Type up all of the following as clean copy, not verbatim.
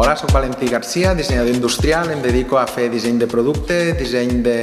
Hola, soc Valentí Garcia, dissenyador industrial. Em dedico a fer disseny de producte, disseny de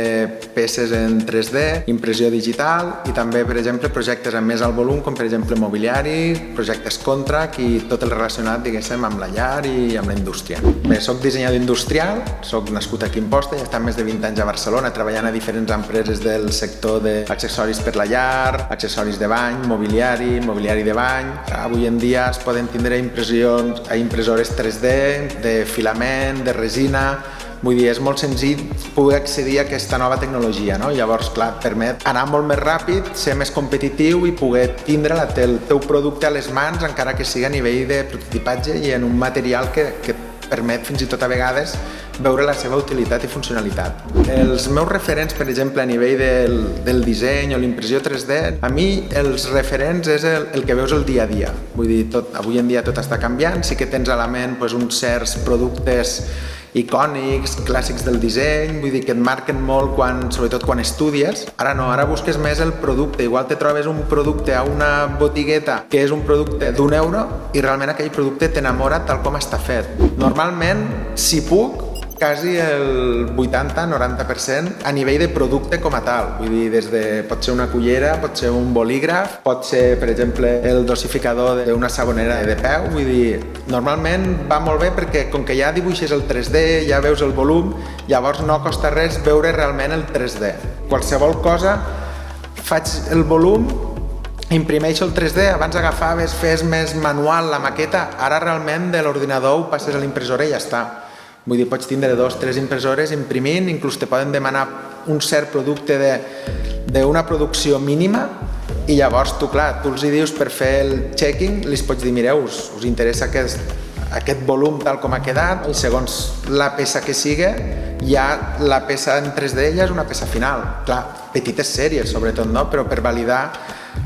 peces en 3D, impressió digital i també, per exemple, projectes amb més alt volum, com per exemple mobiliari, projectes contract i tot el relacionat, diguéssim, amb la llar i amb la indústria. Bé, soc dissenyador industrial, soc nascut aquí a Amposta i he estat més de 20 anys a Barcelona treballant a diferents empreses del sector d'accessoris per la llar, accessoris de bany, mobiliari de bany. Avui en dia es poden tindre impressores 3D, de filament, de resina. Vull dir, és molt senzill poder accedir a aquesta nova tecnologia, no? Llavors, clar, et permet anar molt més ràpid, ser més competitiu i poder tindre el teu producte a les mans, encara que sigui a nivell de prototipatge i en un material que permet fins i tot a vegades veure la seva utilitat i funcionalitat. Els meus referents, per exemple, a nivell del disseny o l'impressió 3D, a mi els referents és el que veus el dia a dia. Vull dir, avui en dia tot està canviant, sí que tens a la ment uns certs productes icònics, clàssics del disseny, vull dir que et marquen molt, sobretot quan estudies. Ara no, ara busques més el producte. Igual te trobes un producte a una botigueta que és un producte d'€1 i realment aquell producte t'enamora tal com està fet. Normalment, si puc, quasi el 80-90% a nivell de producte com a tal. Vull dir, pot ser una cullera, pot ser un bolígraf, pot ser, per exemple, el dosificador d'una sabonera de peu. Vull dir, normalment va molt bé perquè com que ja dibuixes el 3D, ja veus el volum, llavors no costa res veure realment el 3D. Qualsevol cosa, faig el volum, imprimeixo el 3D, abans agafaves, fes més manual la maqueta, ara realment de l'ordinador ho passes a l'impressora i ja està. Vull dir, pots tindre 2 o 3 impressores imprimint, inclús te poden demanar un cert producte d'una producció mínima i llavors tu els dius per fer el checking, li pots dir, mireu, us interessa aquest volum tal com ha quedat i segons la peça que sigui, ja la peça en 3D ja és una peça final. Clar, petites sèries sobretot, no? Però per validar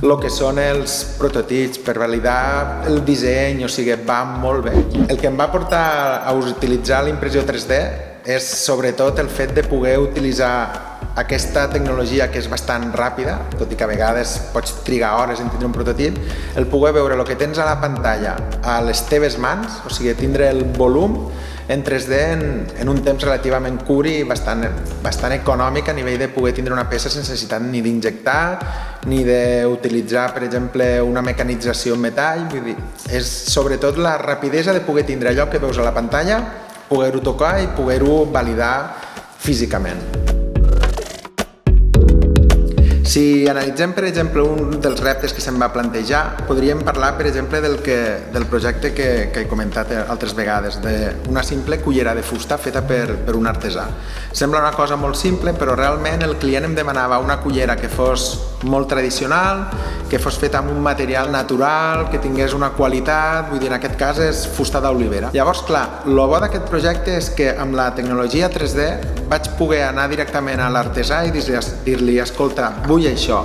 el que són els prototips, per validar el disseny, o sigui, va molt bé. El que em va portar a utilitzar l'impressió 3D és sobretot el fet de poder utilitzar aquesta tecnologia que és bastant ràpida, tot i que a vegades pots trigar hores en tindre un prototip, el poder veure el que tens a la pantalla a les teves mans, o sigui, tindre el volum en 3D en un temps relativament curt i bastant econòmic a nivell de poder tindre una peça sense necessitat ni d'injectar ni d'utilitzar, per exemple, una mecanització en metall. Vull dir, és sobretot la rapidesa de poder tindre allò que veus a la pantalla, poder-ho tocar i poder-ho validar físicament. Si analitzem, per exemple, un dels reptes que se'm va plantejar, podríem parlar, per exemple, del projecte que he comentat altres vegades, d'una simple cullera de fusta feta per un artesà. Sembla una cosa molt simple, però realment el client em demanava una cullera que fos molt tradicional, que fos feta amb un material natural, que tingués una qualitat, vull dir, en aquest cas és fusta d'olivera. Llavors, clar, el bo d'aquest projecte és que amb la tecnologia 3D vaig poder anar directament a l'artesà i dir-li, escolta, vull això.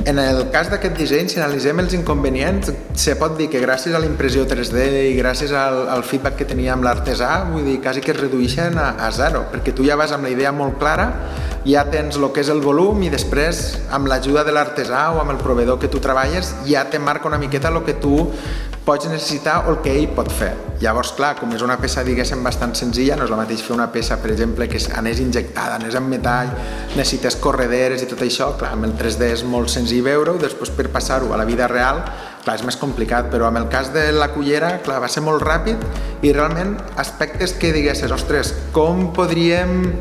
En el cas d'aquest disseny, si analitzem els inconvenients, se pot dir que gràcies a l'impressió 3D i gràcies al feedback que tenia amb l'artesà, vull dir, quasi que es redueixen a zero, perquè tu ja vas amb la idea molt clara, ja tens el que és el volum i després, amb l'ajuda de l'artesà o amb el proveïdor que tu treballes, ja te marca una miqueta el que tu pots necessitar o el que ell pot fer. Llavors, clar, com és una peça, diguéssim, bastant senzilla, no és el mateix fer una peça, per exemple, que anés injectada, anés en metall, necessites correderes i tot això, clar, amb el 3D és molt senzill veure-ho, després per passar-ho a la vida real, clar, és més complicat, però amb el cas de la cullera, clar, va ser molt ràpid i realment aspectes que diguessis, ostres, com podríem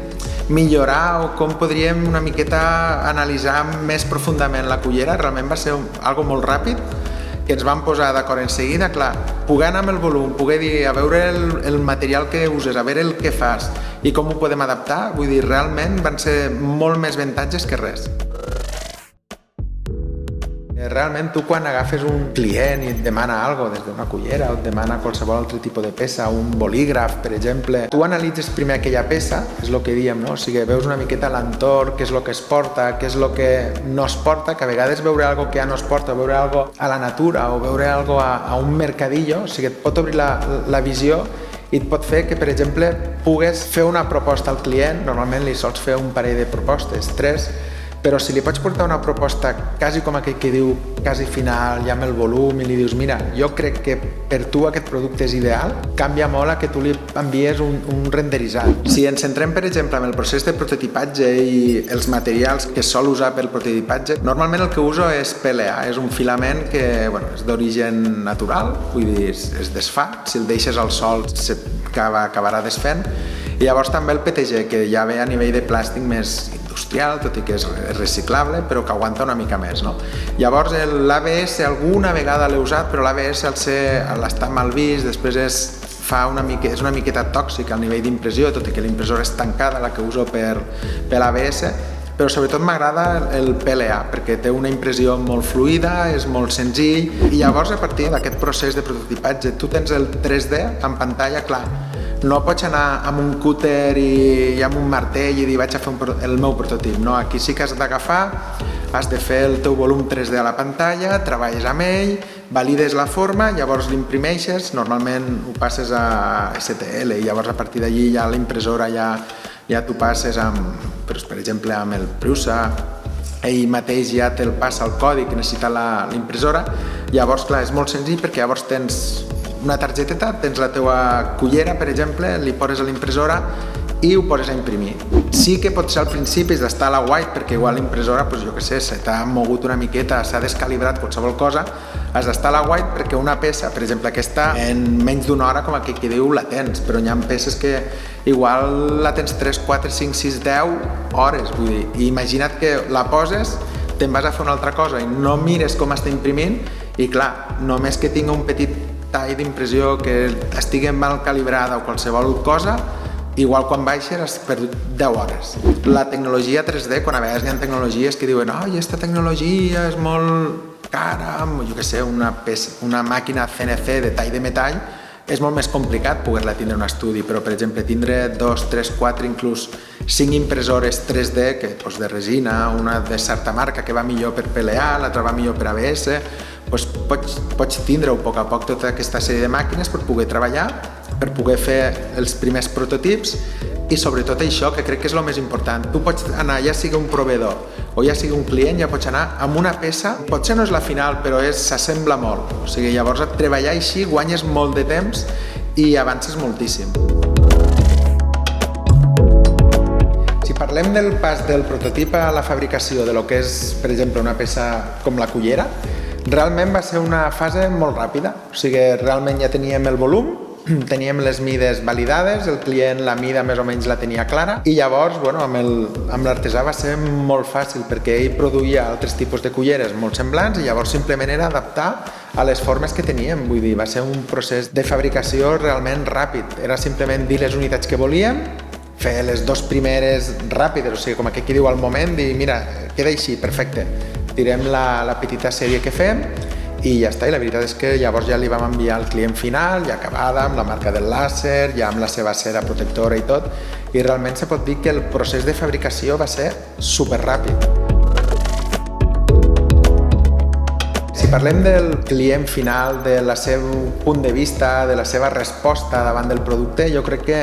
millorar o com podríem una miqueta analitzar més profundament la cullera, realment va ser algo molt ràpid, que ens vam posar d'acord en seguida, clar, poder anar amb el volum, poder dir, a veure el material que uses, a veure el que fas i com ho podem adaptar, vull dir, realment van ser molt més avantatges que res. Realment tu quan agafes un client i et demana alguna cosa, des d'una cullera o et demana qualsevol altre tipus de peça, un bolígraf, per exemple, tu analitzes primer aquella peça, és el que diem, no? O sigui, veus una miqueta l'entorn, què és el que es porta, què és el que no es porta, que a vegades veure alguna que ja no es porta, veure alguna a la natura o veure alguna a un mercadillo, o sigui, et pot obrir la visió i et pot fer que, per exemple, pugues fer una proposta al client, normalment li sols fer un parell de propostes, 3, però si li pots portar una proposta quasi com aquell que diu, quasi final, ja amb el volum, i li dius, mira, jo crec que per tu aquest producte és ideal, canvia molt a que tu li envies un renderitzat. Si ens centrem, per exemple, en el procés de prototipatge i els materials que sol usar per prototipatge, normalment el que uso és PLA, és un filament que és d'origen natural, vull dir, es desfà, si el deixes al sol acabarà desfent, i llavors també el PETG, que ja ve a nivell de plàstic més industrial, tot i que és reciclable, però que aguanta una mica més, no? Llavors l'ABS alguna vegada l'he usat, però l'ABS al estar mal vist, després és una miqueta tòxica al nivell d'impressió, tot i que la impressora és tancada, la que uso per l'ABS, però sobretot m'agrada el PLA, perquè té una impressió molt fluida, és molt senzill, i llavors a partir d'aquest procés de prototipatge tu tens el 3D en pantalla, clar, no pots anar amb un cúter i amb un martell i dir vaig a fer el meu prototip, no, aquí sí que has d'agafar, has de fer el teu volum 3D a la pantalla, treballes amb ell, valides la forma, llavors l'imprimeixes, normalment ho passes a STL i llavors a partir d'allí ja la impressora ja t'ho passes amb, per exemple, amb el Prusa, ell mateix ja te'l passa el codi que necessita la impressora, llavors clar, és molt senzill perquè llavors tens una targeteta, tens la teva cullera, per exemple, li poses a la impressora i ho poses a imprimir. Sí que pot ser al principi has d'estar a la white perquè igual l'impressora, jo què sé, se t'ha mogut una miqueta, s'ha descalibrat qualsevol cosa, has d'estar a la white perquè una peça, per exemple aquesta, en menys d'una hora, com aquell que diu, la tens, però hi ha peces que igual la tens 3, 4, 5, 6, 10 hores, vull dir, i imagina't que la poses, te'n vas a fer una altra cosa i no mires com està imprimint i clar, només que tingui un petit tall d'impressió que estigui mal calibrada o qualsevol cosa, igual quan baixes has perdut 10 hores. La tecnologia 3D, quan a vegades hi ha tecnologies que diuen aquesta tecnologia és molt cara, jo què sé, una màquina CNC de tall de metall, és molt més complicat poder-la tindre en un estudi, però per exemple tindre 2, 3, 4, inclús 5 impressores 3D de resina, una de certa marca que va millor per PLA, l'altra va millor per ABS, pots tindre a poc tota aquesta sèrie de màquines per poder treballar, per poder fer els primers prototips i sobretot això, que crec que és el més important. Tu pots anar, ja sigui un proveïdor o ja sigui un client, ja pots anar amb una peça, potser no és la final, però s'assembla molt. O sigui, llavors treballar així guanyes molt de temps i avances moltíssim. Si parlem del pas del prototip a la fabricació de lo que és, per exemple, una peça com la cullera, realment va ser una fase molt ràpida. O sigui, realment ja teníem el volum, teníem les mides validades, el client la mida més o menys la tenia clara i llavors amb l'artesà va ser molt fàcil perquè ell produïa altres tipus de culleres molt semblants i llavors simplement era adaptar a les formes que teníem, vull dir, va ser un procés de fabricació realment ràpid, era simplement dir les unitats que volíem, fer les dues primeres ràpides, o sigui, com aquell que diu al moment, dir mira, queda així, perfecte, tirem la petita sèrie que fem i ja està, i la veritat és que llavors ja li vam enviar al client final, ja acabada, amb la marca del làser, ja amb la seva cera protectora i tot, i realment se pot dir que el procés de fabricació va ser superràpid. Si parlem del client final, del seu punt de vista, de la seva resposta davant del producte, jo crec que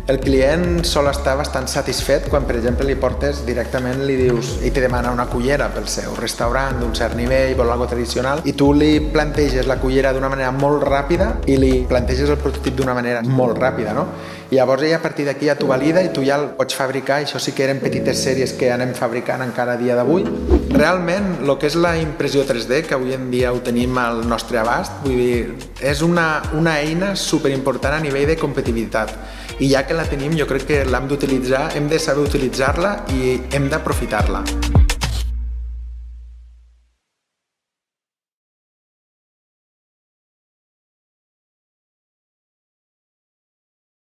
el client sol estar bastant satisfet quan, per exemple, li portes directament, li dius, ell te demana una cullera pel seu restaurant d'un cert nivell, vol alguna tradicional, i tu li planteges la cullera d'una manera molt ràpida i li planteges el prototip d'una manera molt ràpida, no? I llavors ell a partir d'aquí ja t'ho valida i tu ja el pots fabricar, això sí que eren petites sèries que anem fabricant encara a dia d'avui. Realment, el que és la impressió 3D, que avui en dia ho tenim al nostre abast, vull dir, és una eina superimportant a nivell de competitivitat. I ja que la tenim, jo crec que l'hem d'utilitzar, hem de saber utilitzar-la i hem d'aprofitar-la.